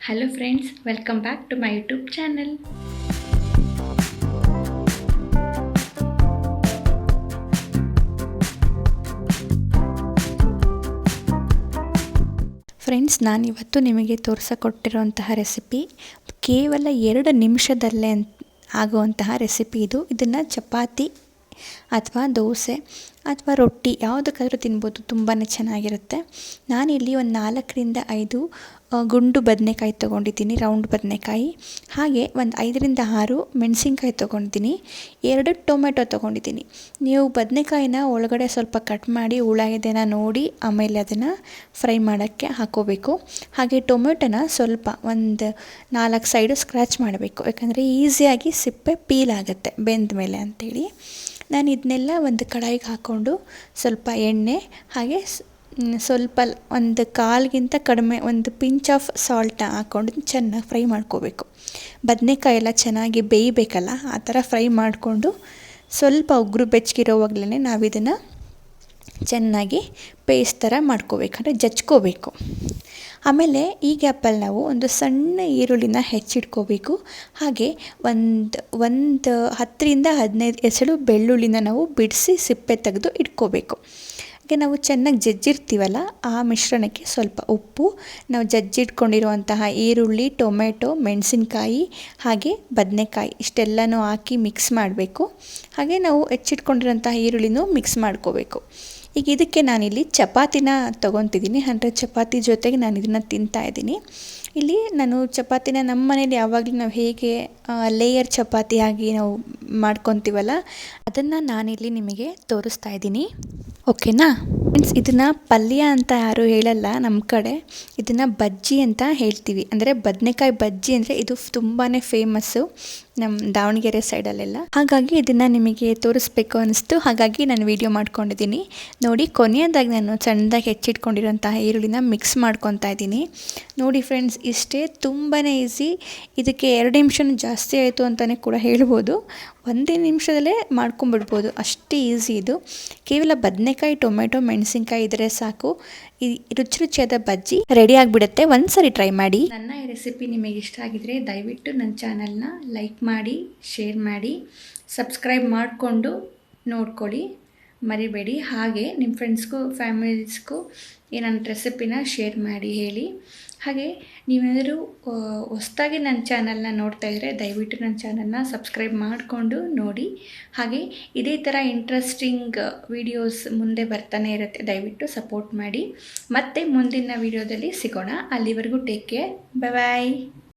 Hello friends, welcome back to my YouTube channel. Friends, ನಾನಿವತ್ತು ನಿಮಗೆ ತೋರಿಸಿಕೊಟ್ಟಿರುವಂತಹ recipe ಕೇವಲ 2 ನಿಮಿಷದಲ್ಲೇ ಆಗುವಂತಹ ರೆಸಿಪಿ ಇದು. ಇದನ್ನು ಚಪಾತಿ ಅಥವಾ ದೋಸೆ ಅಥವಾ ರೊಟ್ಟಿ ಯಾವುದಕ್ಕಾದ್ರೂ ತಿನ್ಬೋದು, ತುಂಬಾ ಚೆನ್ನಾಗಿರುತ್ತೆ. ನಾನಿಲ್ಲಿ ಒಂದು 4ರಿಂದ 5 ಗುಂಡು ಬದನೆಕಾಯಿ ತೊಗೊಂಡಿದ್ದೀನಿ, ರೌಂಡ್ ಬದನೆಕಾಯಿ. ಹಾಗೆ ಒಂದು 5ರಿಂದ 6 ಮೆಣಸಿನ್ಕಾಯಿ ತೊಗೊಂಡಿದ್ದೀನಿ, 2 ಟೊಮೆಟೊ ತೊಗೊಂಡಿದ್ದೀನಿ. ನೀವು ಬದನೆಕಾಯಿನ ಒಳಗಡೆ ಸ್ವಲ್ಪ ಕಟ್ ಮಾಡಿ ಹುಳಾಗಿದೆನ ನೋಡಿ ಆಮೇಲೆ ಅದನ್ನು ಫ್ರೈ ಮಾಡೋಕ್ಕೆ ಹಾಕೋಬೇಕು. ಹಾಗೆ ಟೊಮೆಟೊನ ಸ್ವಲ್ಪ ಒಂದು 4 ಸೈಡು ಸ್ಕ್ರ್ಯಾಚ್ ಮಾಡಬೇಕು, ಯಾಕಂದರೆ ಈಸಿಯಾಗಿ ಸಿಪ್ಪೆ ಪೀಲ್ ಆಗುತ್ತೆ ಬೆಂದ ಮೇಲೆ ಅಂಥೇಳಿ. ನಾನು ಇದನ್ನೆಲ್ಲ ಒಂದು ಕಡಾಯಿಗೆ ಹಾಕ್ಕೊಂಡು ಸ್ವಲ್ಪ ಎಣ್ಣೆ ಹಾಗೆ ಸ್ವಲ್ಪ ಒಂದು ಕಾಲಿಗಿಂತ ಕಡಿಮೆ ಒಂದು ಪಿಂಚ್ ಆಫ್ ಸಾಲ್ಟ ಹಾಕ್ಕೊಂಡು ಚೆನ್ನಾಗಿ ಫ್ರೈ ಮಾಡ್ಕೋಬೇಕು. ಬದನೆಕಾಯಿ ಎಲ್ಲ ಚೆನ್ನಾಗಿ ಬೇಯಬೇಕಲ್ಲ, ಆ ಥರ ಫ್ರೈ ಮಾಡಿಕೊಂಡು ಸ್ವಲ್ಪ ಉಗುರು ಬೆಚ್ಚಗಿರೋವಾಗಲೇ ನಾವು ಇದನ್ನು ಚೆನ್ನಾಗಿ ಪೇಸ್ಟ್ ಥರ ಮಾಡ್ಕೋಬೇಕು, ಅಂದರೆ ಜಜ್ಕೋಬೇಕು. ಆಮೇಲೆ ಈ ಗ್ಯಾಪಲ್ಲಿ ನಾವು ಒಂದು ಸಣ್ಣ ಈರುಳ್ಳಿನ ಹೆಚ್ಚಿಟ್ಕೋಬೇಕು. ಹಾಗೆ ಒಂದು 10ರಿಂದ 15 ಎಸಳು ಬೆಳ್ಳುಳ್ಳಿನ ನಾವು ಬಿಡಿಸಿ ಸಿಪ್ಪೆ ತೆಗೆದು ಇಟ್ಕೋಬೇಕು. ಹಾಗೆ ನಾವು ಚೆನ್ನಾಗಿ ಜಜ್ಜಿರ್ತೀವಲ್ಲ, ಆ ಮಿಶ್ರಣಕ್ಕೆ ಸ್ವಲ್ಪ ಉಪ್ಪು, ನಾವು ಜಜ್ಜಿಟ್ಕೊಂಡಿರುವಂತಹ ಈರುಳ್ಳಿ, ಟೊಮೆಟೊ, ಮೆಣಸಿನ್ಕಾಯಿ ಹಾಗೆ ಬದನೆಕಾಯಿ ಇಷ್ಟೆಲ್ಲನೂ ಹಾಕಿ ಮಿಕ್ಸ್ ಮಾಡಬೇಕು. ಹಾಗೆ ನಾವು ಹೆಚ್ಚಿಟ್ಕೊಂಡಿರೋಂತಹ ಈರುಳ್ಳಿನೂ ಮಿಕ್ಸ್ ಮಾಡ್ಕೋಬೇಕು. ಈಗ ಇದಕ್ಕೆ ನಾನಿಲ್ಲಿ ಚಪಾತಿನ ತೊಗೊತಿದ್ದೀನಿ, ಅಂದರೆ ಚಪಾತಿ ಜೊತೆಗೆ ನಾನು ಇದನ್ನು ತಿಂತಾಯಿದ್ದೀನಿ. ಇಲ್ಲಿ ನಾನು ಚಪಾತಿನ ನಮ್ಮ ಮನೇಲಿ ಯಾವಾಗಲೂ ನಾವು ಹೇಗೆ ಲೇಯರ್ ಚಪಾತಿ ಆಗಿ ನಾವು ಮಾಡ್ಕೊತೀವಲ್ಲ, ಅದನ್ನು ನಾನಿಲ್ಲಿ ನಿಮಗೆ ತೋರಿಸ್ತಾ ಇದ್ದೀನಿ. ಓಕೆನಾ ಮೀನ್ಸ್ ಇದನ್ನು ಪಲ್ಯ ಅಂತ ಯಾರೂ ಹೇಳಲ್ಲ, ನಮ್ಮ ಕಡೆ ಇದನ್ನು ಬಜ್ಜಿ ಅಂತ ಹೇಳ್ತೀವಿ. ಅಂದರೆ ಬದನೆಕಾಯಿ ಬಜ್ಜಿ ಅಂದರೆ ಇದು ತುಂಬಾ ಫೇಮಸ್ಸು ನಮ್ಮ ದಾವಣಗೆರೆ ಸೈಡಲ್ಲೆಲ್ಲ. ಹಾಗಾಗಿ ಇದನ್ನು ನಿಮಗೆ ತೋರಿಸ್ಬೇಕು ಅನ್ನಿಸ್ತು, ಹಾಗಾಗಿ ನಾನು ವಿಡಿಯೋ ಮಾಡ್ಕೊಂಡಿದ್ದೀನಿ. ನೋಡಿ, ಕೊನೆಯದಾಗಿ ನಾನು ಸಣ್ಣದಾಗಿ ಹೆಚ್ಚಿಟ್ಕೊಂಡಿರೋಂತಹ ಈರುಳ್ಳಿನ ಮಿಕ್ಸ್ ಮಾಡ್ಕೊತಾ ಇದ್ದೀನಿ. ನೋಡಿ ಫ್ರೆಂಡ್ಸ್, ಇಷ್ಟೇ, ತುಂಬಾ ಈಸಿ. ಇದಕ್ಕೆ 2 ನಿಮಿಷನೂ ಜಾಸ್ತಿ ಆಯಿತು ಅಂತಲೇ ಕೂಡ ಹೇಳ್ಬೋದು. 1 ನಿಮಿಷದಲ್ಲೇ ಮಾಡ್ಕೊಂಬಿಡ್ಬೋದು, ಅಷ್ಟೇ ಈಸಿ ಇದು. ಕೇವಲ ಬದನೆಕಾಯಿ, ಟೊಮೆಟೊ, ಮೆಣಸಿನ್ಕಾಯಿ ಇದ್ದರೆ ಸಾಕು, ಈ ರುಚಿಯಾದ ಬಜ್ಜಿ ರೆಡಿ ಆಗಿಬಿಡುತ್ತೆ. ಒಂದ್ಸರಿ ಟ್ರೈ ಮಾಡಿ. ನನ್ನ ಈ ರೆಸಿಪಿ ನಿಮಗೆ ಇಷ್ಟ ಆಗಿದ್ರೆ ದಯವಿಟ್ಟು ನನ್ನ ಚಾನಲ್ನ ಲೈಕ್ ಮಾಡಿ, ಶೇರ್ ಮಾಡಿ, ಸಬ್ಸ್ಕ್ರೈಬ್ ಮಾಡಿಕೊಂಡು ನೋಡ್ಕೊಳ್ಳಿ, ಮರಿಬೇಡಿ. ಹಾಗೆ ನಿಮ್ಮ ಫ್ರೆಂಡ್ಸ್ಗೂ ಫ್ಯಾಮಿಲೀಸ್ಗೂ ಈ ನನ್ನ ರೆಸಿಪಿನ ಶೇರ್ ಮಾಡಿ ಹೇಳಿ. ಹಾಗೆ ನೀವೇನಾದರೂ ಹೊಸದಾಗಿ ನನ್ನ ಚಾನಲ್ನ ನೋಡ್ತಾ ಇದ್ದರೆ ದಯವಿಟ್ಟು ನನ್ನ ಚಾನಲ್ನ ಸಬ್ಸ್ಕ್ರೈಬ್ ಮಾಡಿಕೊಂಡು ನೋಡಿ. ಹಾಗೆ ಇದೇ ಥರ ಇಂಟ್ರೆಸ್ಟಿಂಗ್ ವೀಡಿಯೋಸ್ ಮುಂದೆ ಬರ್ತಾನೆ ಇರುತ್ತೆ, ದಯವಿಟ್ಟು ಸಪೋರ್ಟ್ ಮಾಡಿ. ಮತ್ತೆ ಮುಂದಿನ ವೀಡಿಯೋದಲ್ಲಿ ಸಿಗೋಣ. ಅಲ್ಲಿವರೆಗೂ ಟೇಕ್ ಕೇರ್, ಬಾಯ್.